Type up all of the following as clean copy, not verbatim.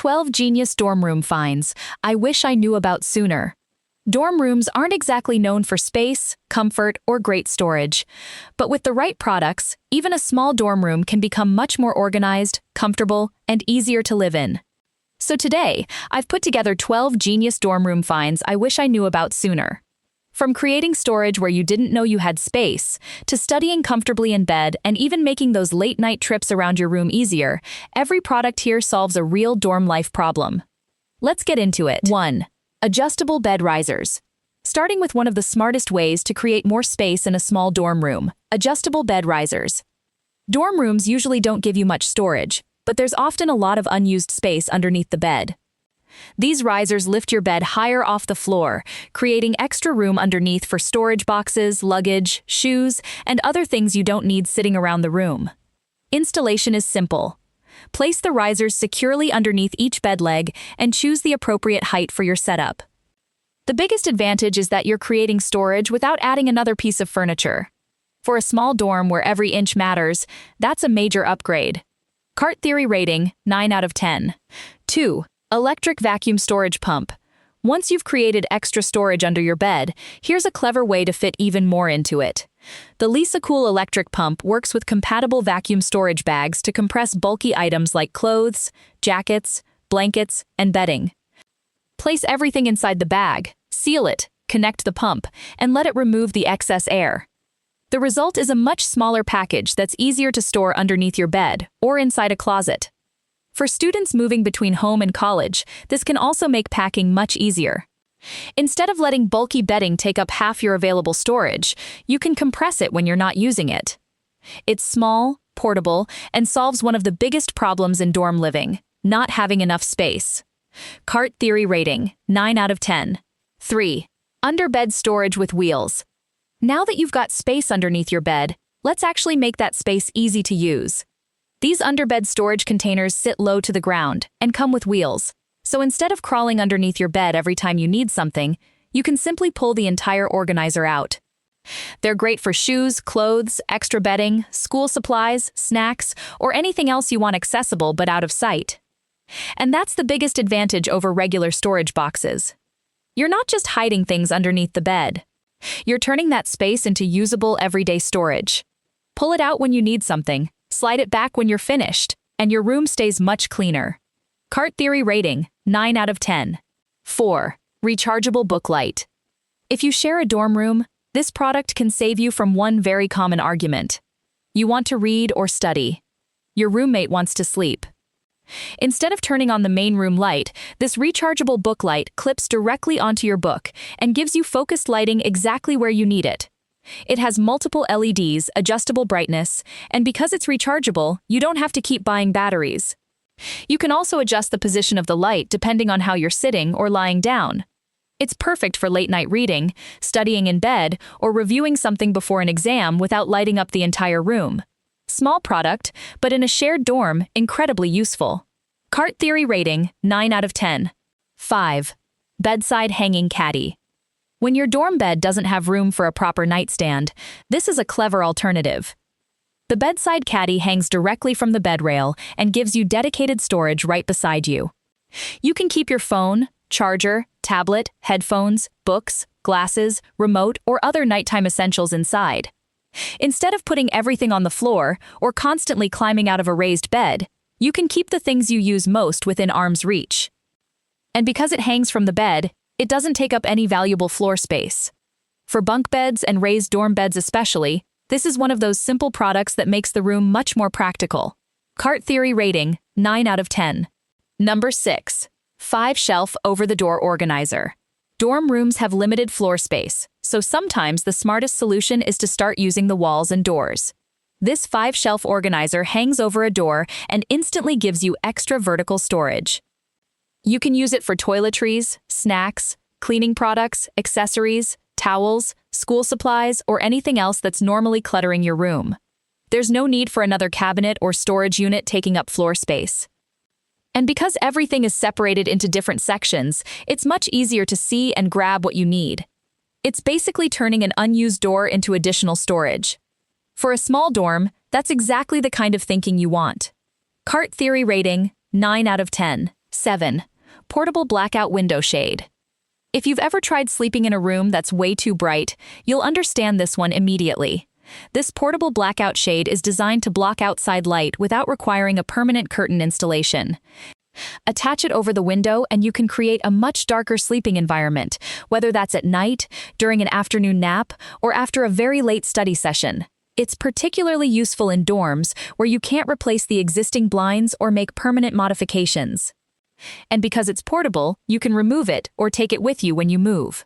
12 Genius Dorm Room Finds I Wish I Knew About Sooner. Dorm rooms aren't exactly known for space, comfort, or great storage. But with the right products, even a small dorm room can become much more organized, comfortable, and easier to live in. So today, I've put together 12 genius dorm room finds I wish I knew about sooner. From creating storage where you didn't know you had space, to studying comfortably in bed and even making those late-night trips around your room easier, every product here solves a real dorm life problem. Let's get into it. 1. Adjustable bed risers. Starting with one of the smartest ways to create more space in a small dorm room, adjustable bed risers. Dorm rooms usually don't give you much storage, but there's often a lot of unused space underneath the bed. These risers lift your bed higher off the floor, creating extra room underneath for storage boxes, luggage, shoes, and other things you don't need sitting around the room. Installation is simple. Place the risers securely underneath each bed leg and choose the appropriate height for your setup. The biggest advantage is that you're creating storage without adding another piece of furniture. For a small dorm where every inch matters, that's a major upgrade. Cart Theory rating, 9 out of 10. 2. Electric vacuum storage pump. Once you've created extra storage under your bed, here's a clever way to fit even more into it. The LisaCool electric pump works with compatible vacuum storage bags to compress bulky items like clothes, jackets, blankets, and bedding. Place everything inside the bag, seal it, connect the pump, and let it remove the excess air. The result is a much smaller package that's easier to store underneath your bed or inside a closet. For students moving between home and college, this can also make packing much easier. Instead of letting bulky bedding take up half your available storage, you can compress it when you're not using it. It's small, portable, and solves one of the biggest problems in dorm living, not having enough space. Cart Theory rating, 9 out of 10. 3. Underbed storage with wheels. Now that you've got space underneath your bed, let's actually make that space easy to use. These underbed storage containers sit low to the ground and come with wheels. So instead of crawling underneath your bed every time you need something, you can simply pull the entire organizer out. They're great for shoes, clothes, extra bedding, school supplies, snacks, or anything else you want accessible but out of sight. And that's the biggest advantage over regular storage boxes. You're not just hiding things underneath the bed. You're turning that space into usable everyday storage. Pull it out when you need something, slide it back when you're finished, and your room stays much cleaner. Cart Theory rating, 9 out of 10. 4. Rechargeable book light. If you share a dorm room, this product can save you from one very common argument. You want to read or study. Your roommate wants to sleep. Instead of turning on the main room light, this rechargeable book light clips directly onto your book and gives you focused lighting exactly where you need it. It has multiple LEDs, adjustable brightness, and because it's rechargeable, you don't have to keep buying batteries. You can also adjust the position of the light depending on how you're sitting or lying down. It's perfect for late-night reading, studying in bed, or reviewing something before an exam without lighting up the entire room. Small product, but in a shared dorm, incredibly useful. Cart Theory rating, 9 out of 10. 5. Bedside hanging caddy. When your dorm bed doesn't have room for a proper nightstand, this is a clever alternative. The bedside caddy hangs directly from the bed rail and gives you dedicated storage right beside you. You can keep your phone, charger, tablet, headphones, books, glasses, remote, or other nighttime essentials inside. Instead of putting everything on the floor or constantly climbing out of a raised bed, you can keep the things you use most within arm's reach. And because it hangs from the bed, it doesn't take up any valuable floor space. For bunk beds and raised dorm beds especially, this is one of those simple products that makes the room much more practical. Cart Theory rating, 9 out of 10. Number 6. 5-shelf over-the-door organizer. Dorm rooms have limited floor space, so sometimes the smartest solution is to start using the walls and doors. This 5-shelf organizer hangs over a door and instantly gives you extra vertical storage. You can use it for toiletries, snacks, cleaning products, accessories, towels, school supplies, or anything else that's normally cluttering your room. There's no need for another cabinet or storage unit taking up floor space. And because everything is separated into different sections, it's much easier to see and grab what you need. It's basically turning an unused door into additional storage. For a small dorm, that's exactly the kind of thinking you want. Cart Theory rating, 9 out of 10. 7. Portable blackout window shade. If you've ever tried sleeping in a room that's way too bright, you'll understand this one immediately. This portable blackout shade is designed to block outside light without requiring a permanent curtain installation. Attach it over the window and you can create a much darker sleeping environment, whether that's at night, during an afternoon nap, or after a very late study session. It's particularly useful in dorms where you can't replace the existing blinds or make permanent modifications. And because it's portable, you can remove it or take it with you when you move.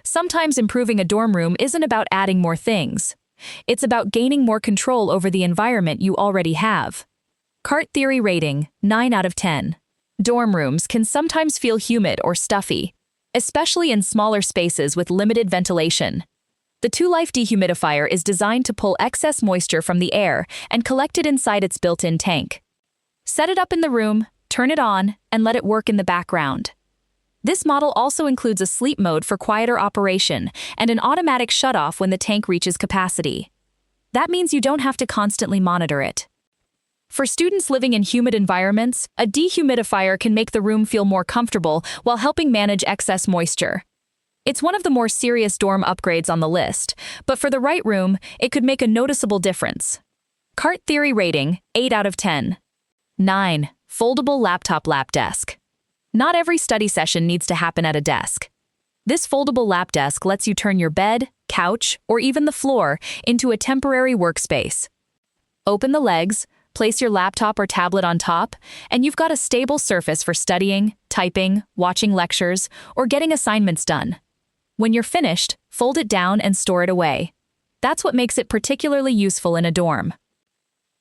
Sometimes improving a dorm room isn't about adding more things. It's about gaining more control over the environment you already have. Cart theory rating, 9 out of 10. Dorm rooms can sometimes feel humid or stuffy, especially in smaller spaces with limited ventilation. The 2-Life dehumidifier is designed to pull excess moisture from the air and collect it inside its built-in tank. Set it up in the room, turn it on, and let it work in the background. This model also includes a sleep mode for quieter operation and an automatic shutoff when the tank reaches capacity. That means you don't have to constantly monitor it. For students living in humid environments, a dehumidifier can make the room feel more comfortable while helping manage excess moisture. It's one of the more serious dorm upgrades on the list, but for the right room, it could make a noticeable difference. Cart theory rating, 8 out of 10. 9. Foldable laptop lap desk. Not every study session needs to happen at a desk. This foldable lap desk lets you turn your bed, couch, or even the floor into a temporary workspace. Open the legs, place your laptop or tablet on top, and you've got a stable surface for studying, typing, watching lectures, or getting assignments done. When you're finished, fold it down and store it away. That's what makes it particularly useful in a dorm.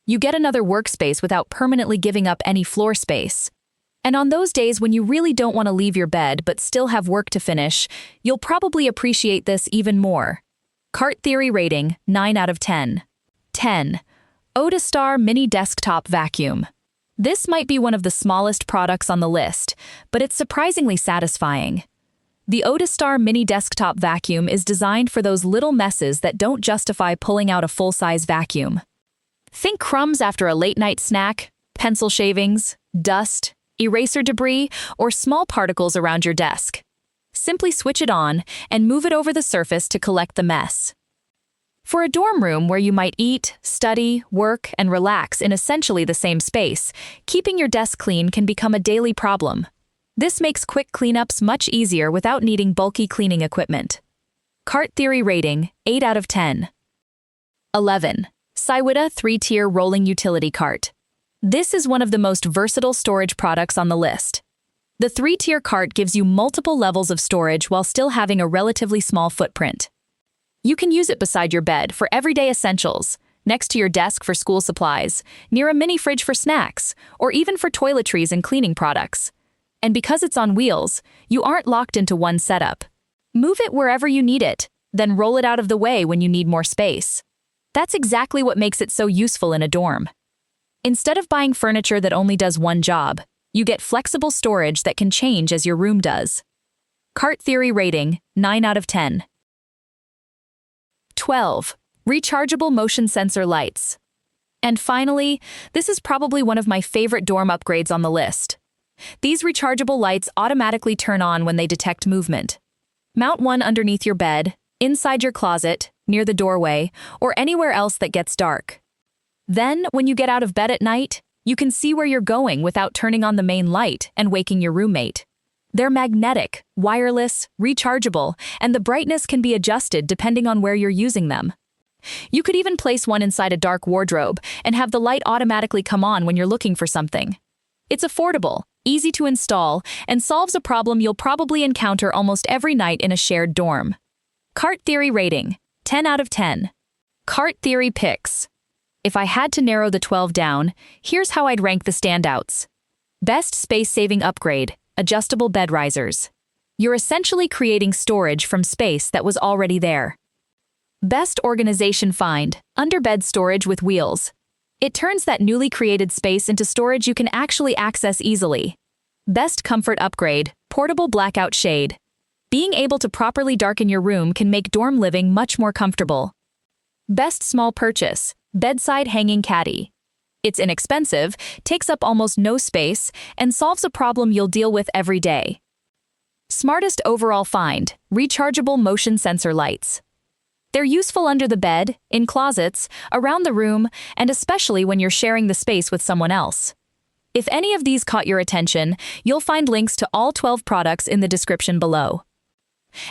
You get another workspace without permanently giving up any floor space. And on those days when you really don't want to leave your bed but still have work to finish, you'll probably appreciate this even more. Cart theory rating, 9 out of 10. 10. Odastar Mini Desktop Vacuum. This might be one of the smallest products on the list, but it's surprisingly satisfying. The Odastar Mini Desktop Vacuum is designed for those little messes that don't justify pulling out a full-size vacuum. Think crumbs after a late-night snack, pencil shavings, dust, eraser debris, or small particles around your desk. Simply switch it on and move it over the surface to collect the mess. For a dorm room where you might eat, study, work, and relax in essentially the same space, keeping your desk clean can become a daily problem. This makes quick cleanups much easier without needing bulky cleaning equipment. Cart theory rating, 8 out of 10. 11. Sywida 3-tier rolling utility cart. This is one of the most versatile storage products on the list. The 3-tier cart gives you multiple levels of storage while still having a relatively small footprint. You can use it beside your bed for everyday essentials, next to your desk for school supplies, near a mini fridge for snacks, or even for toiletries and cleaning products. And because it's on wheels, you aren't locked into one setup. Move it wherever you need it, then roll it out of the way when you need more space. That's exactly what makes it so useful in a dorm. Instead of buying furniture that only does one job, you get flexible storage that can change as your room does. Cart theory rating, 9 out of 10. 12. Rechargeable motion sensor lights. And finally, this is probably one of my favorite dorm upgrades on the list. These rechargeable lights automatically turn on when they detect movement. Mount one underneath your bed, inside your closet, near the doorway, or anywhere else that gets dark. Then, when you get out of bed at night, you can see where you're going without turning on the main light and waking your roommate. They're magnetic, wireless, rechargeable, and the brightness can be adjusted depending on where you're using them. You could even place one inside a dark wardrobe and have the light automatically come on when you're looking for something. It's affordable, easy to install, and solves a problem you'll probably encounter almost every night in a shared dorm. Cart theory rating, 10 out of 10. Cart theory picks. If I had to narrow the 12 down, here's how I'd rank the standouts. Best space-saving upgrade, adjustable bed risers. You're essentially creating storage from space that was already there. Best organization find, underbed storage with wheels. It turns that newly created space into storage you can actually access easily. Best comfort upgrade, portable blackout shade. Being able to properly darken your room can make dorm living much more comfortable. Best small purchase, bedside hanging caddy. It's inexpensive, takes up almost no space, and solves a problem you'll deal with every day. Smartest overall find: rechargeable motion sensor lights. They're useful under the bed, in closets, around the room, and especially when you're sharing the space with someone else. If any of these caught your attention, you'll find links to all 12 products in the description below.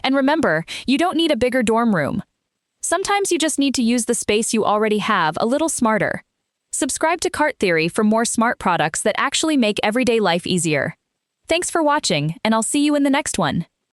And remember, you don't need a bigger dorm room. Sometimes you just need to use the space you already have a little smarter. Subscribe to Cart Theory for more smart products that actually make everyday life easier. Thanks for watching, and I'll see you in the next one.